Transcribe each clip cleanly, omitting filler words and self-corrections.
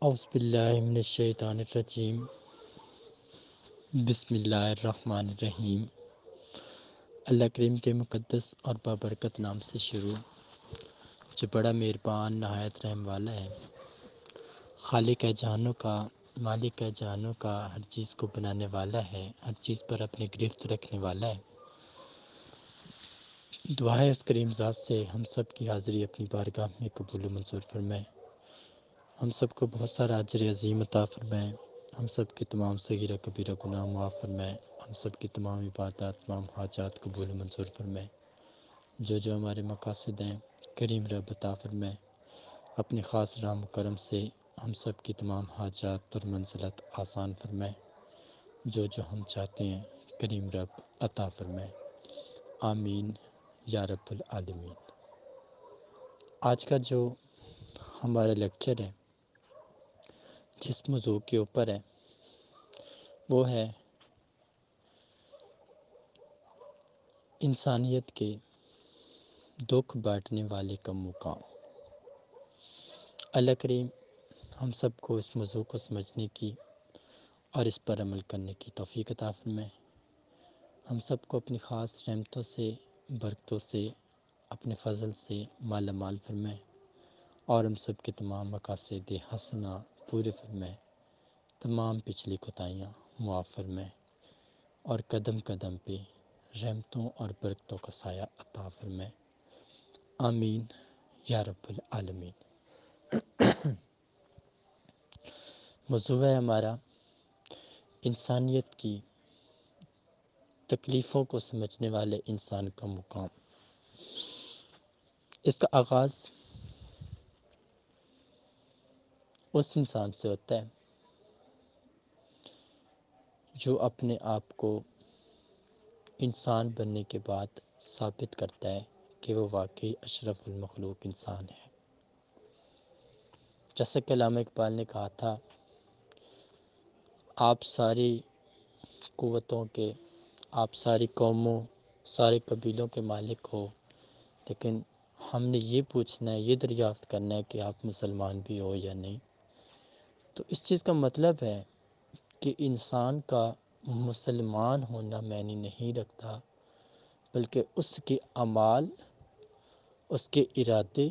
اعوذ باللہ من الشیطان الرجیم بسم اللہ الرحمن الرحیم۔ اللہ کریم کے مقدس اور بابرکت نام سے شروع، جو بڑا مہربان نہایت رحم والا ہے، خالق ہے جہانوں کا، مالک ہے جہانوں کا، ہر چیز کو بنانے والا ہے، ہر چیز پر اپنی گرفت رکھنے والا ہے۔ دعا ہے اس کریم ذات سے ہم سب کی حاضری اپنی بارگاہ میں قبول و منظور فرمائے، ہم سب کو بہت سارا اجر عظیم عطا فرمائے، ہم سب کی تمام صغیرہ کبیرہ گناہ معاف فرمائے، ہم سب کی تمام عبادات، تمام حاجات قبول و منظور فرمائے۔ جو ہمارے مقاصد ہیں کریم رب عطا فرمائے، اپنے خاص رحم و کرم سے ہم سب کی تمام حاجات اور منزلت آسان فرمائے۔ جو ہم چاہتے ہیں کریم رب عطا فرمائے، آمین یا رب العالمین۔ آج کا جو ہمارا لیکچر ہے، جس موضوع کے اوپر ہے، وہ ہے انسانیت کے دکھ بانٹنے والے کا مقام۔ اللہ کریم ہم سب کو اس موضوع کو سمجھنے کی اور اس پر عمل کرنے کی توفیق عطا فرمائے۔ ہم سب کو اپنی خاص رحمتوں سے، برکتوں سے، اپنے فضل سے مالا مال فرمائے، اور ہم سب کے تمام مقاصد حسنہ پورے فرمائے، تمام پچھلی کوتاہیاں معاف فرمائے، اور قدم قدم پہ رحمتوں اور برکتوں کا سایہ عطا فرمائے، آمین یا رب العالمین۔ موضوع ہے ہمارا انسانیت کی تکلیفوں کو سمجھنے والے انسان کا مقام۔ اس کا آغاز اس انسان سے ہوتا ہے جو اپنے آپ کو انسان بننے کے بعد ثابت کرتا ہے کہ وہ واقعی اشرف المخلوق انسان ہے۔ جیسا کہ علامہ اقبال نے کہا تھا، آپ ساری قوتوں کے، آپ ساری قوموں، سارے قبیلوں کے مالک ہو، لیکن ہم نے یہ پوچھنا ہے، یہ دریافت کرنا ہے کہ آپ مسلمان بھی ہو یا نہیں۔ تو اس چیز کا مطلب ہے کہ انسان کا مسلمان ہونا معنی نہیں رکھتا، بلکہ اس کے اعمال، اس کے ارادے،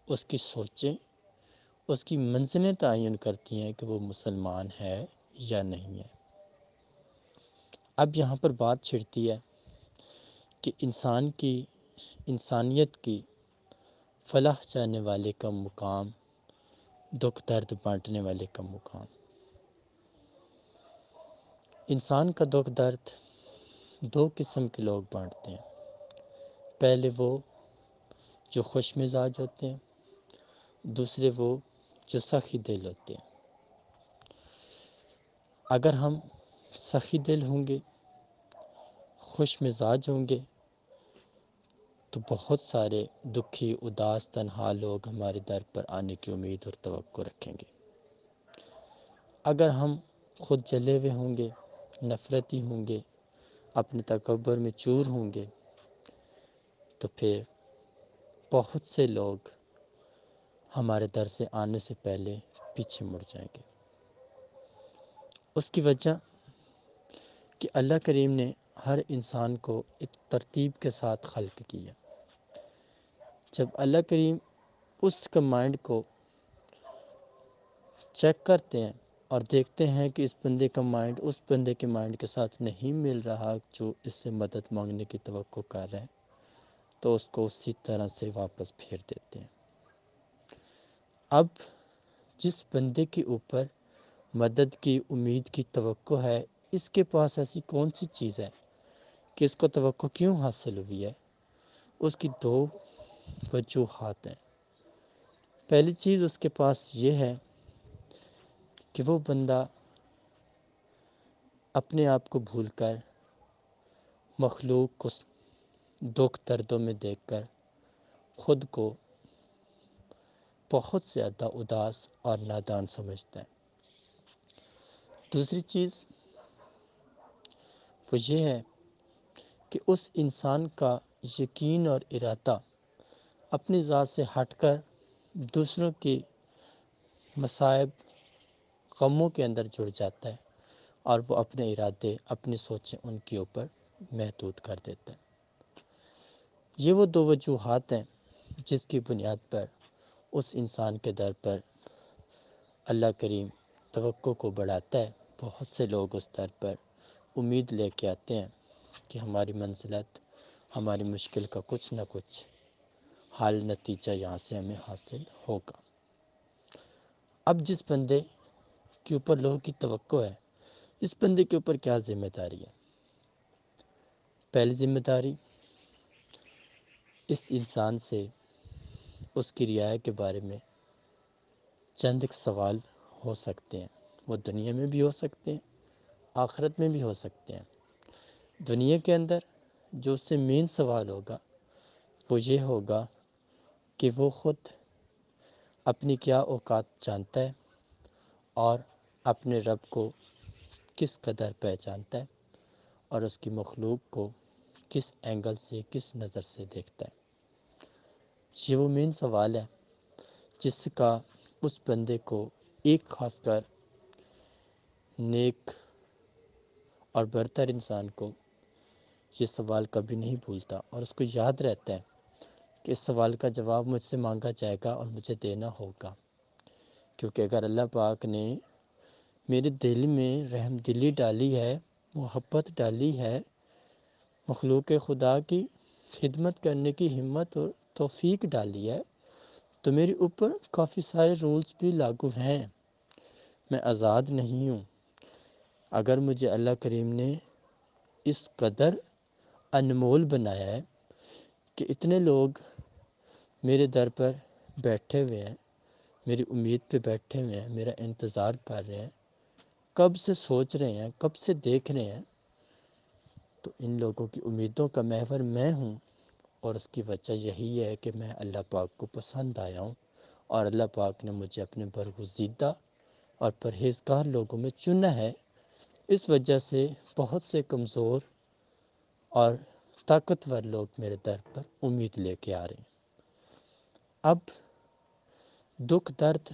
اس کی سوچیں، اس کی منزلیں تعین کرتی ہیں کہ وہ مسلمان ہے یا نہیں ہے۔ اب یہاں پر بات چھڑتی ہے کہ انسانیت کی فلاح چاہنے والے کا مقام، دکھ درد بانٹنے والے کا مقام۔ انسان کا دکھ درد دو قسم کے لوگ بانٹتے ہیں۔ پہلے وہ جو خوش مزاج ہوتے ہیں، دوسرے وہ جو سخی دل ہوتے ہیں۔ اگر ہم سخی دل ہوں گے، خوش مزاج ہوں گے، تو بہت سارے دکھی، اداس، تنہا لوگ ہمارے در پر آنے کی امید اور توقع رکھیں گے۔ اگر ہم خود جلے ہوئے ہوں گے، نفرتی ہوں گے، اپنے تکبر میں چور ہوں گے، تو پھر بہت سے لوگ ہمارے در سے آنے سے پہلے پیچھے مڑ جائیں گے۔ اس کی وجہ کہ اللہ کریم نے ہر انسان کو ایک ترتیب کے ساتھ خلق کیا۔ جب اللہ کریم اس کا مائنڈ کو چیک کرتے ہیں اور دیکھتے ہیں کہ اس بندے کا مائنڈ اس بندے کے مائنڈ کے ساتھ نہیں مل رہا جو اس سے مدد مانگنے کی توقع کر رہا ہے، تو اس کو اسی طرح سے واپس پھیر دیتے ہیں۔ اب جس بندے کے اوپر مدد کی امید کی توقع ہے، اس کے پاس ایسی کون سی چیز ہے کہ اس کو توقع کیوں حاصل ہوئی ہے؟ اس کی دو وجوہات ہیں۔ پہلی چیز اس کے پاس یہ ہے کہ وہ بندہ اپنے آپ کو بھول کر، مخلوق کو دکھ دردوں میں دیکھ کر خود کو بہت زیادہ اداس اور نادان سمجھتا ہے۔ دوسری چیز وہ یہ ہے کہ اس انسان کا یقین اور ارادہ اپنی ذات سے ہٹ کر دوسروں کی مصائب غموں کے اندر جڑ جاتا ہے اور وہ اپنے ارادے اپنی سوچیں ان کے اوپر محدود کر دیتا ہے۔ یہ وہ دو وجوہات ہیں جس کی بنیاد پر اس انسان کے در پر اللہ کریم توقع کو بڑھاتا ہے۔ بہت سے لوگ اس در پر امید لے کے آتے ہیں کہ ہماری منزلت، ہماری مشکل کا کچھ نہ کچھ حل نتیجہ یہاں سے ہمیں حاصل ہوگا۔ اب جس بندے کے اوپر لوگوں کی توقع ہے، اس بندے کے اوپر کیا ذمہ داری ہے؟ پہلی ذمہ داری اس انسان سے اس کی رعایا کے بارے میں چند ایک سوال ہو سکتے ہیں۔ وہ دنیا میں بھی ہو سکتے ہیں، آخرت میں بھی ہو سکتے ہیں۔ دنیا کے اندر جو اس سے مین سوال ہوگا وہ یہ ہوگا کہ وہ خود اپنی کیا اوقات جانتا ہے اور اپنے رب کو کس قدر پہچانتا ہے اور اس کی مخلوق کو کس اینگل سے، کس نظر سے دیکھتا ہے۔ یہ وہ مین سوال ہے جس کا اس بندے کو ایک خاص کر نیک اور برتر انسان کو یہ سوال کبھی نہیں بھولتا، اور اس کو یاد رہتا ہے کہ اس سوال کا جواب مجھ سے مانگا جائے گا اور مجھے دینا ہوگا، کیونکہ اگر اللہ پاک نے میرے دل میں رحم دلی ڈالی ہے، محبت ڈالی ہے، مخلوق خدا کی خدمت کرنے کی ہمت اور توفیق ڈالی ہے، تو میرے اوپر کافی سارے رولز بھی لاگو ہیں۔ میں آزاد نہیں ہوں۔ اگر مجھے اللہ کریم نے اس قدر انمول بنایا ہے کہ اتنے لوگ میرے در پر بیٹھے ہوئے ہیں، میری امید پہ بیٹھے ہوئے ہیں، میرا انتظار کر رہے ہیں، کب سے سوچ رہے ہیں، کب سے دیکھ رہے ہیں، تو ان لوگوں کی امیدوں کا محور میں ہوں، اور اس کی وجہ یہی ہے کہ میں اللہ پاک کو پسند آیا ہوں، اور اللہ پاک نے مجھے اپنے برگزیدہ اور پرہیزگار لوگوں میں چنا ہے۔ اس وجہ سے بہت سے کمزور اور طاقتور لوگ میرے در پر امید لے کے آ رہے ہیں۔ اب دکھ درد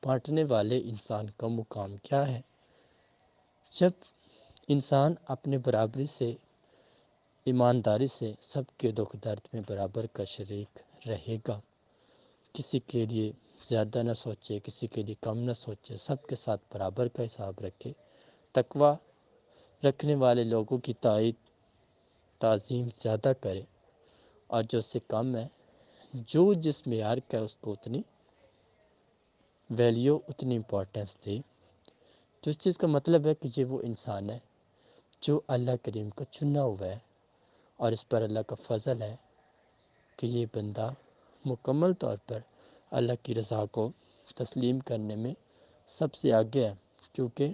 بانٹنے والے انسان کا مقام کیا ہے؟ جب انسان اپنے برابری سے، ایمانداری سے سب کے دکھ درد میں برابر کا شریک رہے گا، کسی کے لیے زیادہ نہ سوچے، کسی کے لیے کم نہ سوچے، سب کے ساتھ برابر کا حساب رکھے، تقویٰ رکھنے والے لوگوں کی تعظیم زیادہ کرے، اور جو سے کم ہے، جو جس معیار کا ہے اس کو اتنی ویلیو، اتنی امپورٹنس دے، تو اس چیز کا مطلب ہے کہ یہ وہ انسان ہے جو اللہ کریم کا چنا ہوا ہے، اور اس پر اللہ کا فضل ہے کہ یہ بندہ مکمل طور پر اللہ کی رضا کو تسلیم کرنے میں سب سے آگے ہے، کیونکہ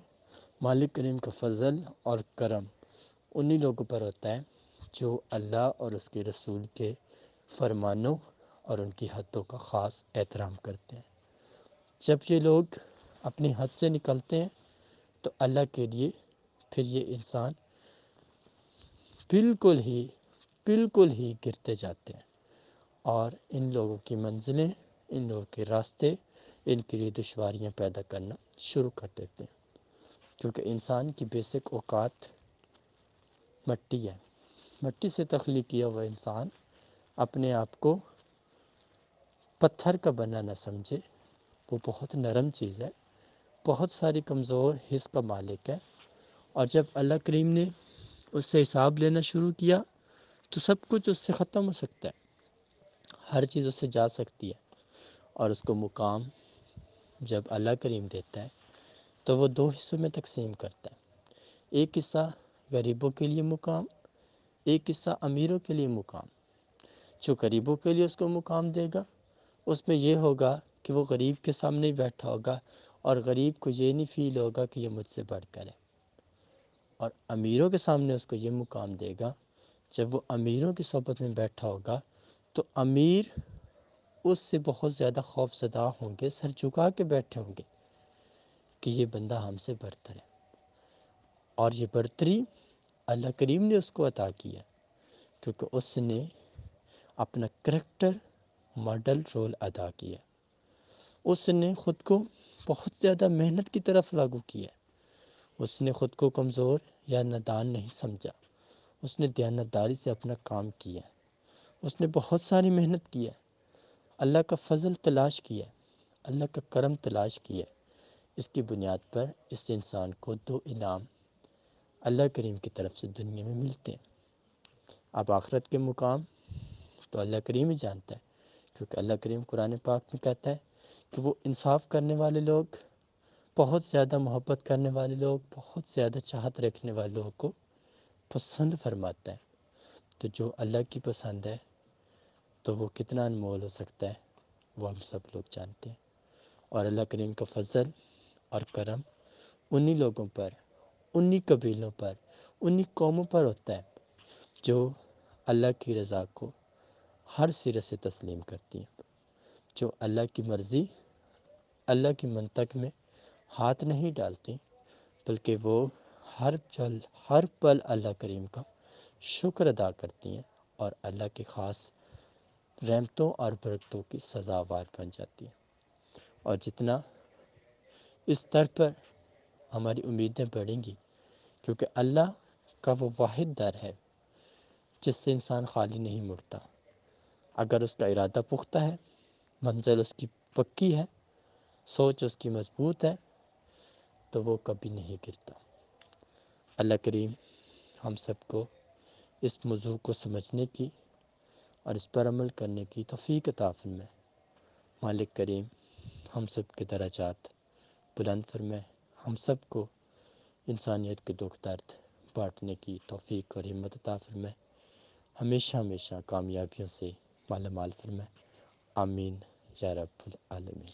مالک کریم کا فضل اور کرم انہی لوگوں پر ہوتا ہے جو اللہ اور اس کے رسول کے فرمانوں اور ان کی حدوں کا خاص احترام کرتے ہیں۔ جب یہ لوگ اپنی حد سے نکلتے ہیں تو اللہ کے لیے پھر یہ انسان بالکل ہی گرتے جاتے ہیں، اور ان لوگوں کی منزلیں، ان لوگوں کے راستے ان کے لیے دشواریاں پیدا کرنا شروع کر دیتے ہیں، کیونکہ انسان کی بیسک اوقات مٹی ہے۔ مٹی سے تخلیق کیا ہوا انسان اپنے آپ کو پتھر کا بنا نہ سمجھے، وہ بہت نرم چیز ہے، بہت ساری کمزور حص کا مالک ہے، اور جب اللہ کریم نے اس سے حساب لینا شروع کیا تو سب کچھ اس سے ختم ہو سکتا ہے، ہر چیز اس سے جا سکتی ہے، اور اس کو مقام جب اللہ کریم دیتا ہے تو وہ دو حصوں میں تقسیم کرتا ہے۔ ایک حصہ غریبوں کے لیے مقام، ایک حصہ امیروں کے لیے مقام۔ جو غریبوں کے لیے اس کو مقام دے گا، اس میں یہ ہوگا کہ وہ غریب کے سامنے ہی بیٹھا ہوگا، اور غریب کو یہ نہیں فیل ہوگا کہ یہ مجھ سے بڑھ کر ہے۔ اور امیروں کے سامنے اس کو یہ مقام دے گا، جب وہ امیروں کی صحبت میں بیٹھا ہوگا تو امیر اس سے بہت زیادہ خوف زدہ ہوں گے، سر جھکا کے بیٹھے ہوں گے کہ یہ بندہ ہم سے برتر ہے، اور یہ برتری اللہ کریم نے اس کو عطا کی ہے، کیونکہ اس نے اپنا کریکٹر ماڈل رول ادا کیا۔ اس نے خود کو بہت زیادہ محنت کی طرف لاگو کیا ہے۔ اس نے خود کو کمزور یا نادان نہیں سمجھا، اس نے دیانتداری سے اپنا کام کیا، اس نے بہت ساری محنت کی ہے، اللہ کا فضل تلاش کیا، اللہ کا کرم تلاش کیا۔ اس کی بنیاد پر اس انسان کو 2 انعام اللہ کریم کی طرف سے دنیا میں ملتے ہیں۔ اب آخرت کے مقام تو اللہ کریم ہی جانتا ہے، کیونکہ اللہ کریم قرآن پاک میں کہتا ہے کہ وہ انصاف کرنے والے لوگ، بہت زیادہ محبت کرنے والے لوگ، بہت زیادہ چاہت رکھنے والے لوگوں کو پسند فرماتا ہے۔ تو جو اللہ کی پسند ہے تو وہ کتنا انمول ہو سکتا ہے، وہ ہم سب لوگ جانتے ہیں۔ اور اللہ کریم کا فضل اور کرم انہی لوگوں پر، انہی قبیلوں پر، انہی قوموں پر ہوتا ہے جو اللہ کی رضا کو ہر سرے سے تسلیم کرتی ہیں، جو اللہ کی مرضی، اللہ کی منطق میں ہاتھ نہیں ڈالتی، بلکہ وہ ہر پل اللہ کریم کا شکر ادا کرتی ہیں اور اللہ کی خاص رحمتوں اور برکتوں کی سزاوار بن جاتی ہیں۔ اور جتنا اس در پر ہماری امیدیں بڑھیں گی، کیونکہ اللہ کا وہ واحد در ہے جس سے انسان خالی نہیں مڑتا۔ اگر اس کا ارادہ پختہ ہے، منزل اس کی پکی ہے، سوچ اس کی مضبوط ہے، تو وہ کبھی نہیں گرتا۔ اللہ کریم ہم سب کو اس موضوع کو سمجھنے کی اور اس پر عمل کرنے کی توفیق عطا فرمائے۔ مالک کریم ہم سب کے درجات بلند فرمائے، ہم سب کو انسانیت کے دکھ درد بانٹنے کی توفیق اور ہمت عطا فرمائے، ہمیشہ ہمیشہ کامیابیوں سے مالا مال فرمائے۔ آمین یا رب العالمین۔